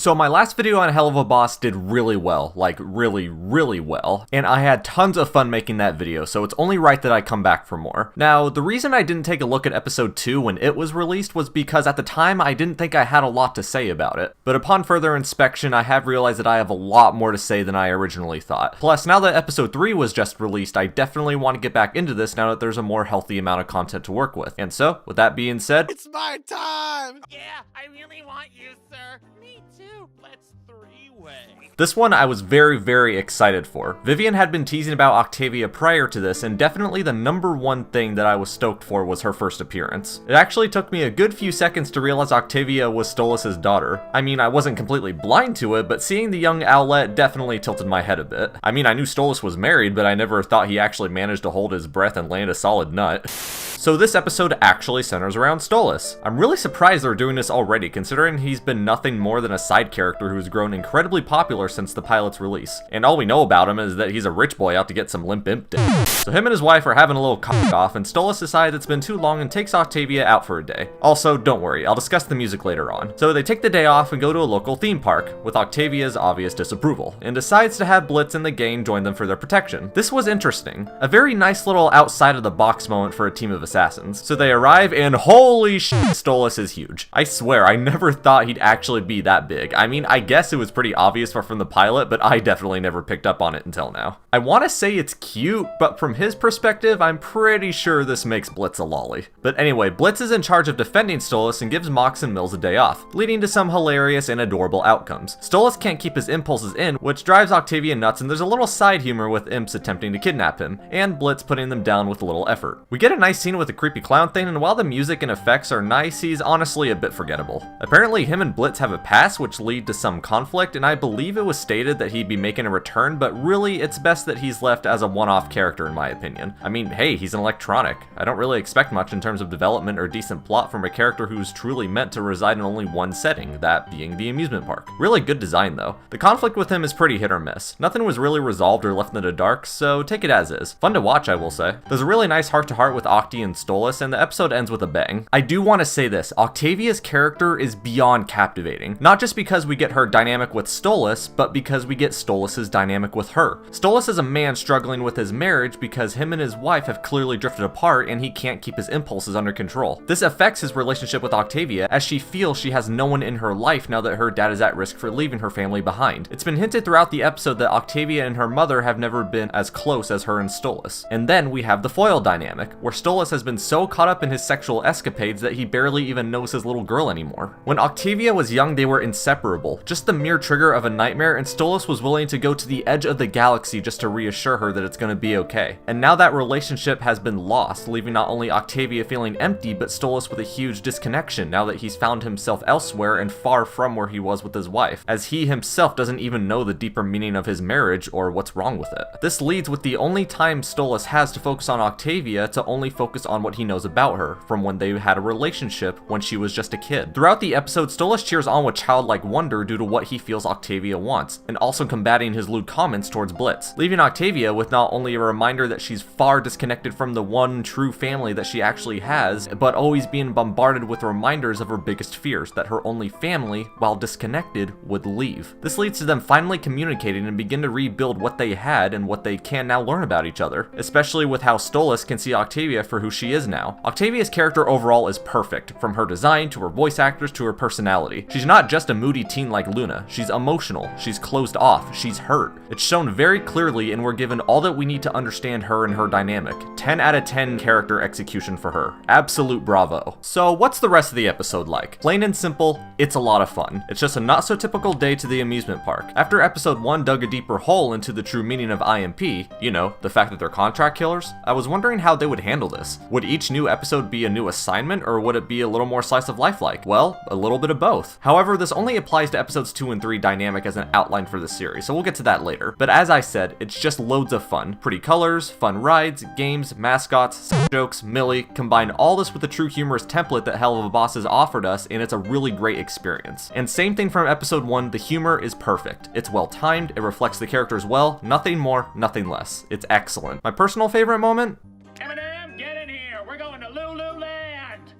So my last video on Helluva Boss did really well, like really well, and I had tons of fun making that video, so it's only right that I come back for more. Now, the reason I didn't take a look at episode 2 when it was released was because at the time I didn't think I had a lot to say about it, but upon further inspection I have realized that I have a lot more to say than I originally thought. Plus, now that episode 3 was just released, I definitely want to get back into this now that there's a more healthy amount of content to work with. And so, with that being said, it's my time! Yeah, I really want you, sir. Me too. Let's three-way. This one I was very excited for. Vivienne had been teasing about Octavia prior to this, and definitely the #1 thing that I was stoked for was her first appearance. It actually took me a good few seconds to realize Octavia was Stolas' daughter. I mean, I wasn't completely blind to it, but seeing the young owlet definitely tilted my head a bit. I mean, I knew Stolas was married, but I never thought he actually managed to hold his breath and land a solid nut. So this episode actually centers around Stolas. I'm really surprised they're doing this already, considering he's been nothing more than a side character who's grown incredibly popular since the pilot's release. And all we know about him is that he's a rich boy out to get some limp imp dick. So him and his wife are having a little cock-off, and Stolas decides it's been too long and takes Octavia out for a day. Also, don't worry, I'll discuss the music later on. So they take the day off and go to a local theme park, with Octavia's obvious disapproval, and decides to have Blitz and the gang join them for their protection. This was interesting. A very nice little outside-of-the-box moment for a team of assassins. So they arrive, and holy shit, Stolas is huge. I swear, I never thought he'd actually be that big. I mean, I guess it was pretty obvious from the pilot, but I definitely never picked up on it until now. I want to say it's cute, but from his perspective, I'm pretty sure this makes Blitz a lolly. But anyway, Blitz is in charge of defending Stolas and gives Mox and Mills a day off, leading to some hilarious and adorable outcomes. Stolas can't keep his impulses in, which drives Octavia nuts, and there's a little side humor with imps attempting to kidnap him, and Blitz putting them down with a little effort. We get a nice scene with a creepy clown thing, and while the music and effects are nice, he's honestly a bit forgettable. Apparently him and Blitz have a past which lead to some conflict, and I believe it was stated that he'd be making a return, but really it's best that he's left as a one-off character in my opinion. I mean, hey, he's an electronic. I don't really expect much in terms of development or decent plot from a character who's truly meant to reside in only one setting, that being the amusement park. Really good design though. The conflict with him is pretty hit or miss. Nothing was really resolved or left in the dark, so take it as is. Fun to watch, I will say. There's a really nice heart-to-heart with Octi and Stolas, and the episode ends with a bang. I do want to say this, Octavia's character is beyond captivating. Not just because we get her dynamic with Stolas, but because we get Stolas' dynamic with her. Stolas is a man struggling with his marriage because him and his wife have clearly drifted apart and he can't keep his impulses under control. This affects his relationship with Octavia as she feels she has no one in her life now that her dad is at risk for leaving her family behind. It's been hinted throughout the episode that Octavia and her mother have never been as close as her and Stolas. And then we have the foil dynamic, where Stolas has been so caught up in his sexual escapades that he barely even knows his little girl anymore. When Octavia was young, they were inseparable. Just the mere trigger of a nightmare, and Stolas was willing to go to the edge of the galaxy just to reassure her that it's gonna be okay. And now that relationship has been lost, leaving not only Octavia feeling empty, but Stolas with a huge disconnection now that he's found himself elsewhere and far from where he was with his wife, as he himself doesn't even know the deeper meaning of his marriage or what's wrong with it. This leads with the only time Stolas has to focus on Octavia to only focus on what he knows about her, from when they had a relationship when she was just a kid. Throughout the episode, Stolas cheers on with childlike wonder due to what he feels Octavia wants, and also combating his lewd comments towards Blitz, leaving Octavia with not only a reminder that she's far disconnected from the one true family that she actually has, but always being bombarded with reminders of her biggest fears, that her only family, while disconnected, would leave. This leads to them finally communicating and begin to rebuild what they had and what they can now learn about each other, especially with how Stolas can see Octavia for who she is now. Octavia's character overall is perfect, from her design to her voice actors to her personality. She's not just a moody teen like Luna, she's emotional, she's closed off, she's hurt. It's shown very clearly, and we're given all that we need to understand her and her dynamic. 10 out of 10 character execution for her. Absolute bravo. So what's the rest of the episode like? Plain and simple, it's a lot of fun. It's just a not so typical day to the amusement park. After episode 1 dug a deeper hole into the true meaning of IMP, you know, the fact that they're contract killers, I was wondering how they would handle this. Would each new episode be a new assignment, or would it be a little more slice of life like? Well, a little bit of both. However, this only applies to episodes 2 and 3 dynamic as an outline for the series, so we'll get to that later. But as I said, it's just loads of fun. Pretty colors, fun rides, games, mascots, jokes, Millie, combine all this with the true humorous template that Helluva Boss has offered us, and it's a really great experience. And same thing from episode 1, the humor is perfect. It's well timed, it reflects the characters well, nothing more, nothing less. It's excellent. My personal favorite moment? Eminem, get in here. We're going to Lululand.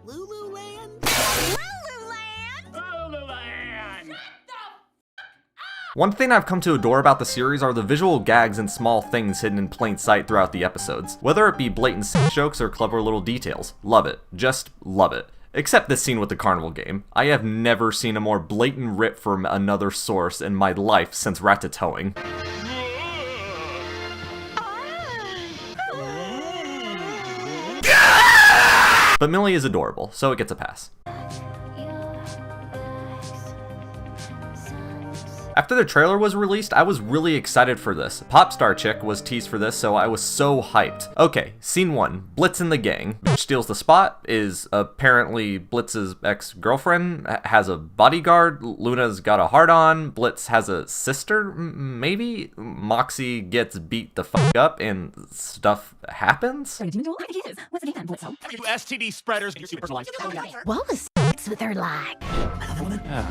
Lululand? Lululand! Lululand. One thing I've come to adore about the series are the visual gags and small things hidden in plain sight throughout the episodes. Whether it be blatant sex jokes or clever little details. Love it. Just love it. Except this scene with the carnival game. I have never seen a more blatant rip from another source in my life since Ratatouille. But Millie is adorable, so it gets a pass. After the trailer was released, I was really excited for this. Popstar Chick was teased for this, so I was so hyped. Okay, scene 1. Blitz and the gang. Bitch steals the spot, is apparently Blitz's ex-girlfriend, has a bodyguard, Luna's got a heart-on, Blitz has a sister, maybe? Moxie gets beat the fuck up and stuff happens? What's the name, Blitzo? You STD spreaders. What was sex with her like?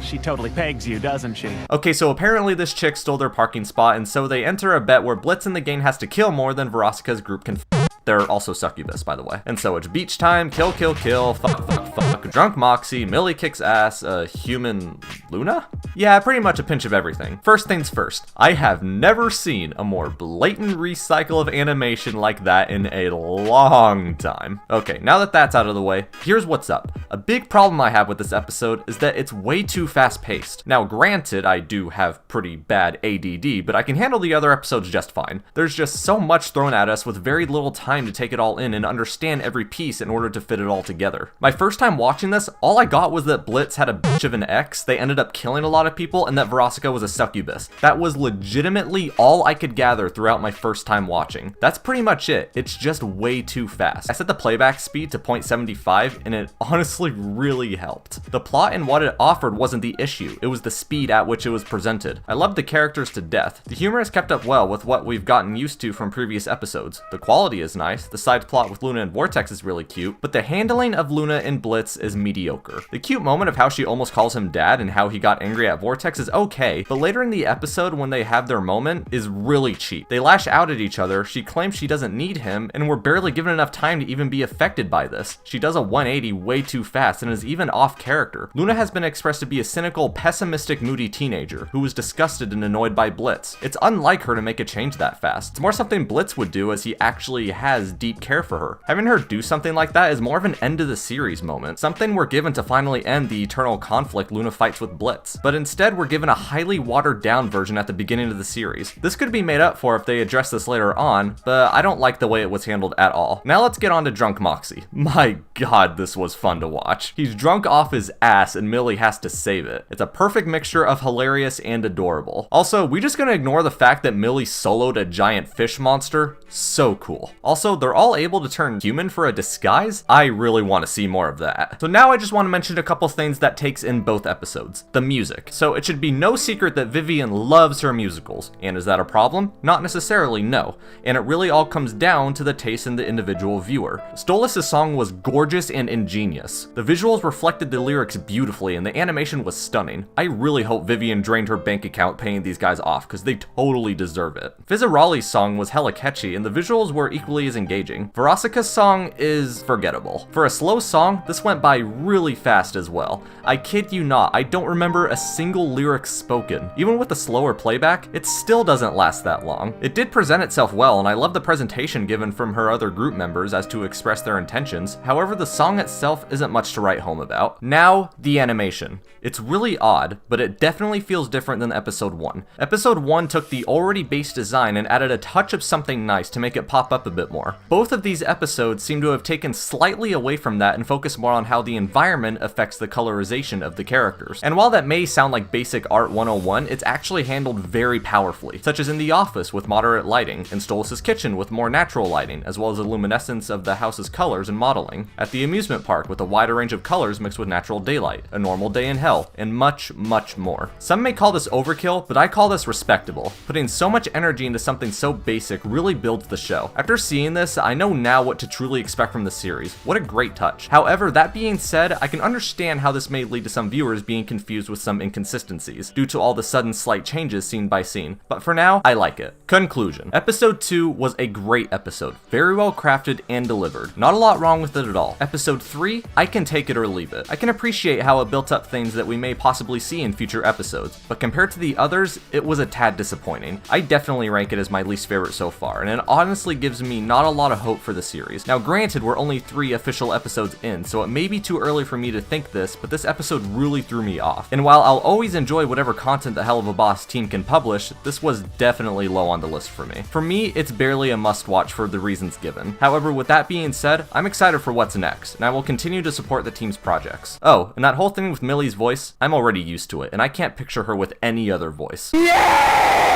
She totally pegs you, doesn't she? Okay, so apparently this chick stole their parking spot, and so they enter a bet where Blitz and the gang has to kill more than Verosika's group can They're also succubus, by the way. And so it's beach time, kill, kill, kill, fuck, fuck, fuck, drunk Moxie, Millie kicks ass, human Luna? Yeah, pretty much a pinch of everything. First things first, I have never seen a more blatant recycle of animation like that in a long time. Okay, now that that's out of the way, here's what's up. A big problem I have with this episode is that it's way too fast-paced. Now, granted, I do have pretty bad ADD, but I can handle the other episodes just fine. There's just so much thrown at us with very little time to take it all in and understand every piece in order to fit it all together. My first time watching this, all I got was that Blitz had a bitch of an ex, they ended up killing a lot of people, and that Verosika was a succubus. That was legitimately all I could gather throughout my first time watching. That's pretty much it. It's just way too fast. I set the playback speed to 0.75 and it honestly really helped. The plot and what it offered wasn't the issue, it was the speed at which it was presented. I loved the characters to death. The humor is kept up well with what we've gotten used to from previous episodes. The quality is nice, the side plot with Luna and Vortex is really cute, but the handling of Luna and Blitz is mediocre. The cute moment of how she almost calls him dad and how he got angry at Vortex is okay, but later in the episode when they have their moment is really cheap. They lash out at each other, she claims she doesn't need him, and we're barely given enough time to even be affected by this. She does a 180 way too fast and is even off character. Luna has been expressed to be a cynical, pessimistic, moody teenager who was disgusted and annoyed by Blitz. It's unlike her to make a change that fast. It's more something Blitz would do as he actually has deep care for her. Having her do something like that is more of an end of the series moment, something we're given to finally end the eternal conflict Luna fights with Blitz. But instead we're given a highly watered down version at the beginning of the series. This could be made up for if they address this later on, but I don't like the way it was handled at all. Now let's get on to drunk Moxie. My god, this was fun to watch. He's drunk off his ass and Millie has to save it. It's a perfect mixture of hilarious and adorable. Also, we just gonna ignore the fact that Millie soloed a giant fish monster? So cool. Also, they're all able to turn human for a disguise? I really want to see more of that. So now I just want to mention a couple things that takes in both episodes. The music. So it should be no secret that Vivienne loves her musicals. And is that a problem? Not necessarily, no. And it really all comes down to the taste in the individual viewer. Stolas' song was gorgeous and ingenious. The visuals reflected the lyrics beautifully and the animation was stunning. I really hope Vivienne drained her bank account paying these guys off because they totally deserve it. Fizzaroli's song was hella catchy and the visuals were equally as engaging. Verosika's song is forgettable. For a slow song, this went by really fast as well. I kid you not, I don't remember a single lyric spoken. Even with the slower playback, it still doesn't last that long. It did present itself well, and I love the presentation given from her other group members as to express their intentions. However, the song itself isn't much to write home about. Now, the animation. It's really odd, but it definitely feels different than episode 1. Episode 1 took the already base design and added a touch of something nice to make it pop up a bit more. Both of these episodes seem to have taken slightly away from that and focused more on how the environment affects the colorization of the characters. And while that may sound like basic art 101, it's actually handled very powerfully, such as in the office with moderate lighting, in Stolas' kitchen with more natural lighting, as well as the luminescence of the house's colors and modeling, at the amusement park with a wider range of colors mixed with natural daylight, a normal day in hell, and much, much more. Some may call this overkill, but I call this respectable. Putting so much energy into something so basic really builds the show. After seeing this, I know now what to truly expect from the series. What a great touch. However, that being said, I can understand how this may lead to some viewers being confused with some inconsistencies, due to all the sudden slight changes scene by scene, but for now, I like it. Conclusion. Episode 2 was a great episode, very well crafted and delivered. Not a lot wrong with it at all. Episode 3, I can take it or leave it. I can appreciate how it built up things that we may possibly see in future episodes, but compared to the others, it was a tad disappointing. I definitely rank it as my least favorite so far, and it honestly gives me not a lot of hope for the series. Now granted, we're only 3 official episodes in, so it may be too early for me to think this, but this episode really threw me off. And while I'll always enjoy whatever content the Helluva Boss team can publish, this was definitely low on the list for me. For me, it's barely a must-watch for the reasons given. However, with that being said, I'm excited for what's next, and I will continue to support the team's projects. Oh, and that whole thing with Millie's voice, I'm already used to it, and I can't picture her with any other voice. Yeah!